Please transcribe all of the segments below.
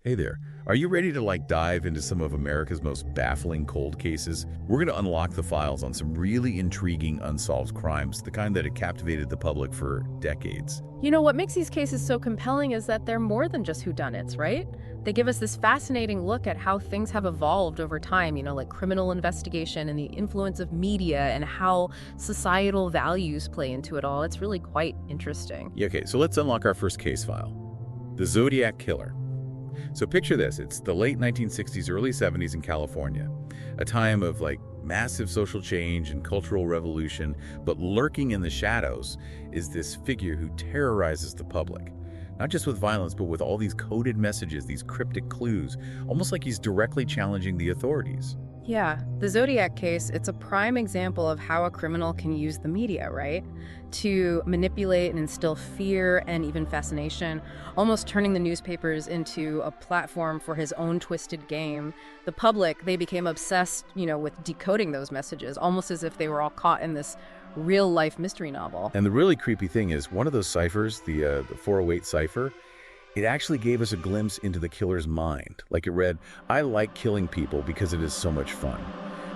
Hey there. Are you ready to dive into some of America's most baffling cold cases? We're going to unlock the files on some really intriguing unsolved crimes, the kind that had captivated the public for decades. You know, what makes these cases so compelling is that they're more than just whodunits, right? They give us this fascinating look at how things have evolved over time, like criminal investigation and the influence of media and how societal values play into it all. It's really quite interesting. Yeah, okay, so let's unlock our first case file. The Zodiac Killer. So picture this, it's the late 1960s, early 70s in California, a time of massive social change and cultural revolution, but lurking in the shadows is this figure who terrorizes the public. Not just with violence, but with all these coded messages, these cryptic clues, almost like he's directly challenging the authorities. Yeah, the Zodiac case, it's a prime example of how a criminal can use the media, right? To manipulate and instill fear and even fascination, almost turning the newspapers into a platform for his own twisted game. The public, they became obsessed, with decoding those messages, almost as if they were all caught in this real-life mystery novel. And the really creepy thing is, one of those ciphers, the 408 cipher, it actually gave us a glimpse into the killer's mind. It read, "I like killing people because it is so much fun."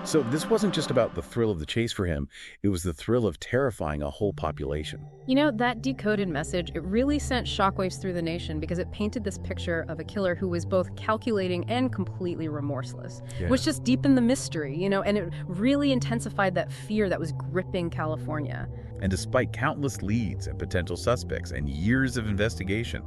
So this wasn't just about the thrill of the chase for him, it was the thrill of terrifying a whole population. That decoded message, it really sent shockwaves through the nation because it painted this picture of a killer who was both calculating and completely remorseless, which just deepened the mystery, and it really intensified that fear that was gripping California. And despite countless leads and potential suspects and years of investigation,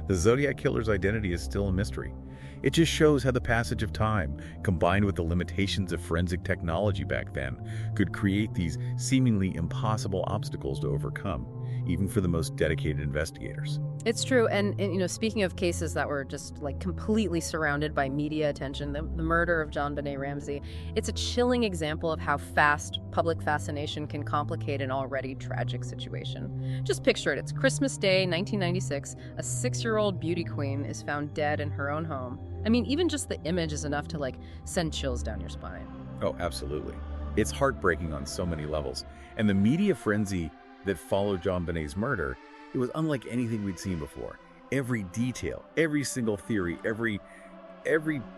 the Zodiac Killer's identity is still a mystery. It just shows how the passage of time, combined with the limitations of forensic technology back then, could create these seemingly impossible obstacles to overcome, even for the most dedicated investigators. It's true, and speaking of cases that were just completely surrounded by media attention, the murder of JonBenet Ramsey, it's a chilling example of how fast public fascination can complicate an already tragic situation. Just picture it, it's Christmas Day, 1996, a 6-year-old beauty queen is found dead in her own home. I mean, even just the image is enough to send chills down your spine. Oh, absolutely. It's heartbreaking on so many levels. And the media frenzy that followed JonBenet's murder, it was unlike anything we'd seen before. Every detail, every single theory, every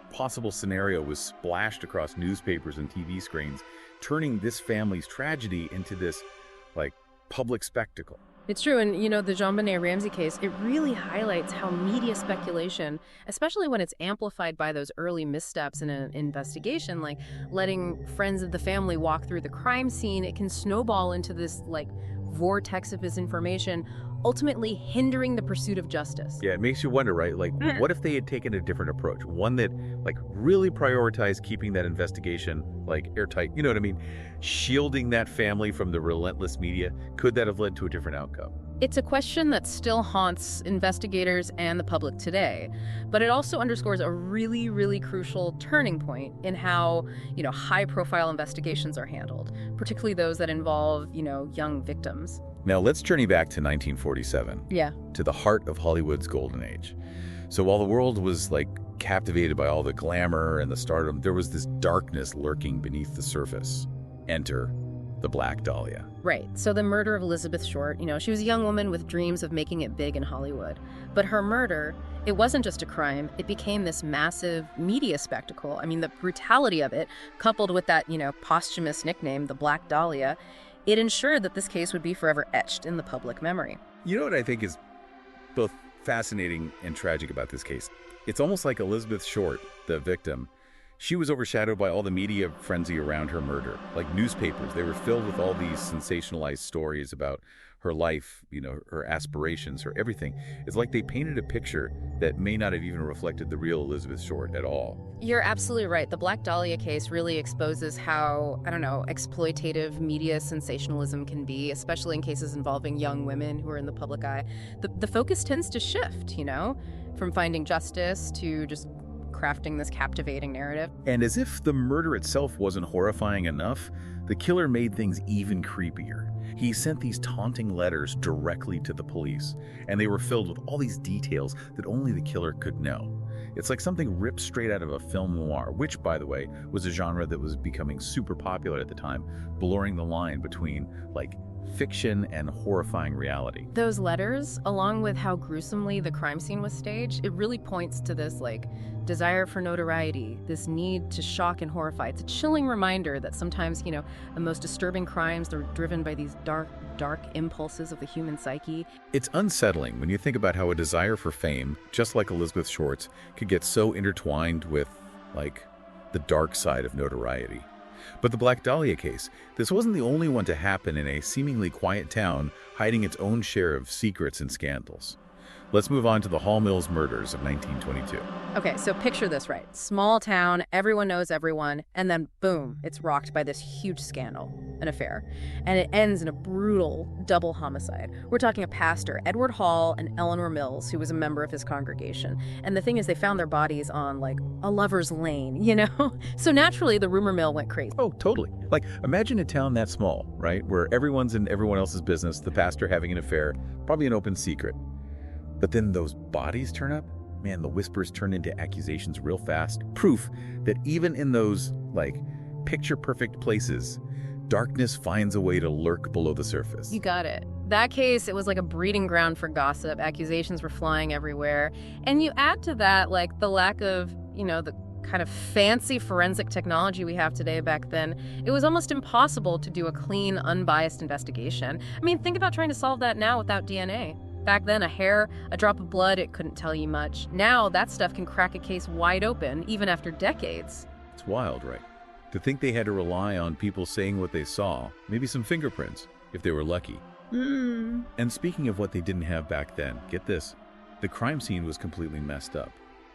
possible scenario was splashed across newspapers and TV screens, turning this family's tragedy into this public spectacle. It's true, and the JonBenet Ramsey case, it really highlights how media speculation, especially when it's amplified by those early missteps in an investigation, like letting friends of the family walk through the crime scene, it can snowball into this vortex of misinformation, ultimately hindering the pursuit of justice. Yeah, it makes you wonder, right? What if they had taken a different approach? One that really prioritized keeping that investigation airtight, you know what I mean? Shielding that family from the relentless media. Could that have led to a different outcome? It's a question that still haunts investigators and the public today, but it also underscores a really, really crucial turning point in how, high-profile investigations are handled, particularly those that involve, young victims. Now let's journey back to 1947. Yeah. To the heart of Hollywood's golden age. So while the world was captivated by all the glamour and the stardom, there was this darkness lurking beneath the surface. Enter the Black Dahlia. Right. So the murder of Elizabeth Short, she was a young woman with dreams of making it big in Hollywood. But her murder, it wasn't just a crime. It became this massive media spectacle. I mean, the brutality of it, coupled with that, posthumous nickname, the Black Dahlia, it ensured that this case would be forever etched in the public memory. You know what I think is both fascinating and tragic about this case? It's almost like Elizabeth Short, the victim, she was overshadowed by all the media frenzy around her murder. Newspapers, they were filled with all these sensationalized stories about her life, her aspirations, her everything. It's like they painted a picture that may not have even reflected the real Elizabeth Short at all. You're absolutely right. The Black Dahlia case really exposes how, exploitative media sensationalism can be, especially in cases involving young women who are in the public eye. The focus tends to shift, from finding justice to just crafting this captivating narrative. And as if the murder itself wasn't horrifying enough, the killer made things even creepier. He sent these taunting letters directly to the police, and they were filled with all these details that only the killer could know. It's like something ripped straight out of a film noir, which, by the way, was a genre that was becoming super popular at the time, blurring the line between, fiction and horrifying reality. Those letters, along with how gruesomely the crime scene was staged, it really points to this, desire for notoriety, this need to shock and horrify. It's a chilling reminder that sometimes, the most disturbing crimes, they're driven by these dark impulses of the human psyche. It's unsettling when you think about how a desire for fame, just like Elizabeth Short's, could get so intertwined with, the dark side of notoriety. But the Black Dahlia case, this wasn't the only one to happen in a seemingly quiet town hiding its own share of secrets and scandals. Let's move on to the Hall Mills murders of 1922. Okay, so picture this, right? Small town, everyone knows everyone, and then boom, it's rocked by this huge scandal, an affair. And it ends in a brutal double homicide. We're talking a pastor, Edward Hall, and Eleanor Mills, who was a member of his congregation. And the thing is, they found their bodies on, a lover's lane, So naturally, the rumor mill went crazy. Oh, totally. Imagine a town that small, right? Where everyone's in everyone else's business, the pastor having an affair, probably an open secret. But then those bodies turn up? Man, the whispers turn into accusations real fast. Proof that even in those, picture-perfect places, darkness finds a way to lurk below the surface. You got it. That case, it was like a breeding ground for gossip. Accusations were flying everywhere. And you add to that, the lack of, the kind of fancy forensic technology we have today. Back then, it was almost impossible to do a clean, unbiased investigation. I mean, think about trying to solve that now without DNA. Back then, a hair, a drop of blood, it couldn't tell you much. Now, that stuff can crack a case wide open, even after decades. It's wild, right? To think they had to rely on people saying what they saw, maybe some fingerprints, if they were lucky. And speaking of what they didn't have back then, get this, the crime scene was completely messed up.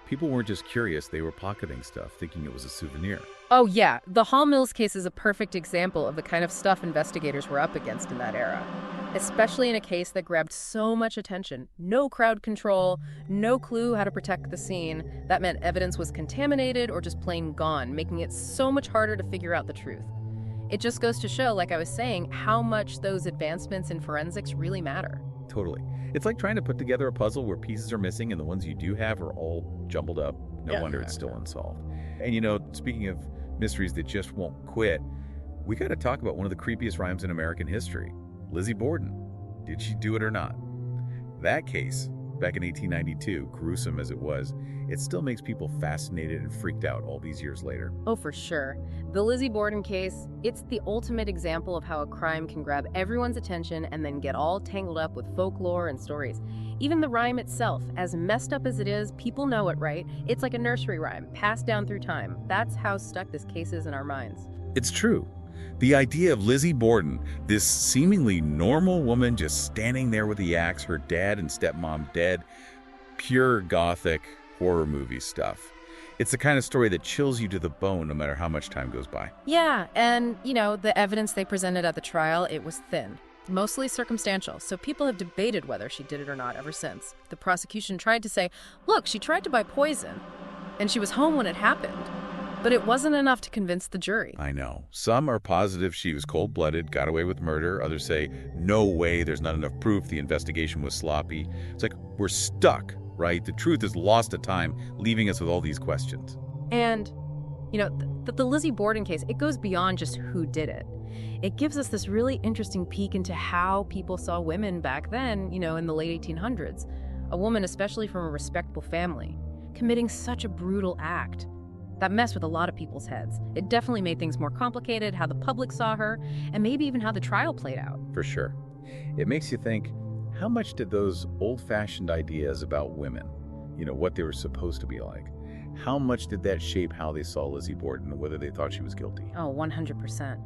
People weren't just curious, they were pocketing stuff, thinking it was a souvenir. Oh yeah, the Hall Mills case is a perfect example of the kind of stuff investigators were up against in that era. Especially in a case that grabbed so much attention. No crowd control, no clue how to protect the scene. That meant evidence was contaminated or just plain gone, making it so much harder to figure out the truth. It just goes to show, like I was saying, how much those advancements in forensics really matter. Totally. It's like trying to put together a puzzle where pieces are missing and the ones you do have are all jumbled up. No wonder it's still unsolved. And speaking of mysteries that just won't quit, we got to talk about one of the creepiest rhymes in American history. Lizzie Borden. Did she do it or not? That case, back in 1892, gruesome as it was, it still makes people fascinated and freaked out all these years later. Oh, for sure. The Lizzie Borden case, it's the ultimate example of how a crime can grab everyone's attention and then get all tangled up with folklore and stories. Even the rhyme itself, as messed up as it is, people know it, right? It's like a nursery rhyme, passed down through time. That's how stuck this case is in our minds. It's true. The idea of Lizzie Borden, this seemingly normal woman just standing there with the axe, her dad and stepmom dead, pure gothic horror movie stuff. It's the kind of story that chills you to the bone no matter how much time goes by. Yeah, and, the evidence they presented at the trial, it was thin. Mostly circumstantial, so people have debated whether she did it or not ever since. The prosecution tried to say, look, she tried to buy poison, and she was home when it happened. But it wasn't enough to convince the jury. I know. Some are positive she was cold-blooded, got away with murder. Others say, no way, there's not enough proof, the investigation was sloppy. It's like, we're stuck, right? The truth is lost to time, leaving us with all these questions. And, the Lizzie Borden case, it goes beyond just who did it. It gives us this really interesting peek into how people saw women back then, in the late 1800s. A woman, especially from a respectable family, committing such a brutal act. That messed with a lot of people's heads. It definitely made things more complicated, how the public saw her, and maybe even how the trial played out. For sure. It makes you think, how much did those old-fashioned ideas about women, what they were supposed to be like, how much did that shape how they saw Lizzie Borden, whether they thought she was guilty? Oh, 100%.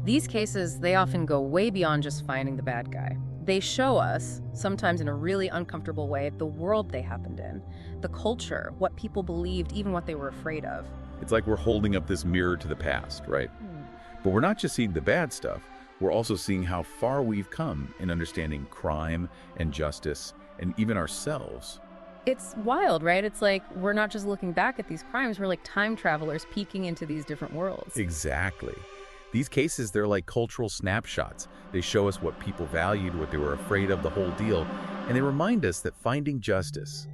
These cases, they often go way beyond just finding the bad guy. They show us, sometimes in a really uncomfortable way, the world they happened in, the culture, what people believed, even what they were afraid of. It's like we're holding up this mirror to the past, right? But we're not just seeing the bad stuff, we're also seeing how far we've come in understanding crime and justice and even ourselves. It's wild, right? It's like we're not just looking back at these crimes, we're like time travelers peeking into these different worlds. Exactly. These cases, they're like cultural snapshots. They show us what people valued, what they were afraid of, the whole deal. And they remind us that finding justice,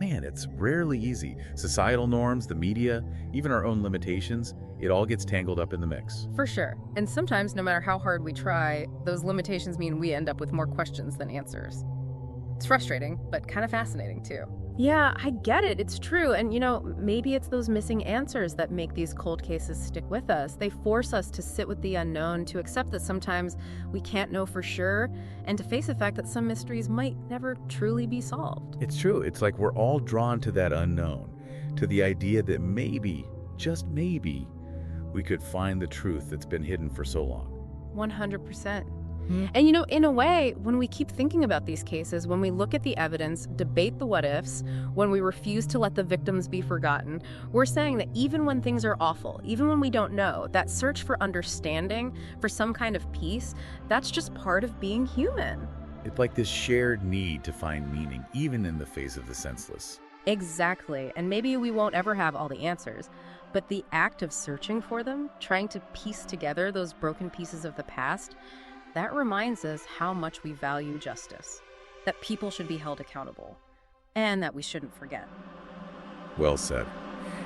man, it's rarely easy. Societal norms, the media, even our own limitations, it all gets tangled up in the mix. For sure. And sometimes, no matter how hard we try, those limitations mean we end up with more questions than answers. It's frustrating, but kind of fascinating too. Yeah, I get it. It's true. And, maybe it's those missing answers that make these cold cases stick with us. They force us to sit with the unknown, to accept that sometimes we can't know for sure, and to face the fact that some mysteries might never truly be solved. It's true. It's like we're all drawn to that unknown, to the idea that maybe, just maybe, we could find the truth that's been hidden for so long. 100%. And in a way, when we keep thinking about these cases, when we look at the evidence, debate the what-ifs, when we refuse to let the victims be forgotten, we're saying that even when things are awful, even when we don't know, that search for understanding, for some kind of peace, that's just part of being human. It's like this shared need to find meaning, even in the face of the senseless. Exactly. And maybe we won't ever have all the answers, but the act of searching for them, trying to piece together those broken pieces of the past, that reminds us how much we value justice, that people should be held accountable, and that we shouldn't forget. Well said.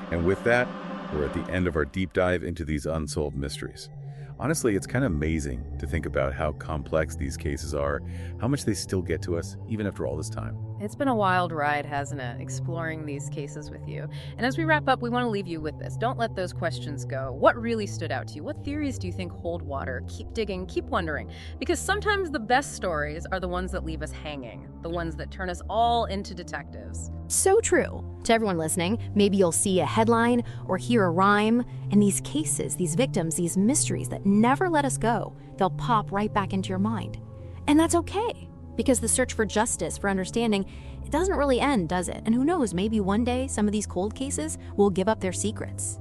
And with that, we're at the end of our deep dive into these unsolved mysteries. Honestly, it's kind of amazing to think about how complex these cases are, how much they still get to us, even after all this time. It's been a wild ride, hasn't it, exploring these cases with you. And as we wrap up, we want to leave you with this. Don't let those questions go. What really stood out to you? What theories do you think hold water? Keep digging, keep wondering. Because sometimes the best stories are the ones that leave us hanging, the ones that turn us all into detectives. So true. To everyone listening, maybe you'll see a headline or hear a rhyme, and these cases, these victims, these mysteries that never let us go, they'll pop right back into your mind. And that's okay, because the search for justice, for understanding, it doesn't really end, does it? And who knows, maybe one day some of these cold cases will give up their secrets.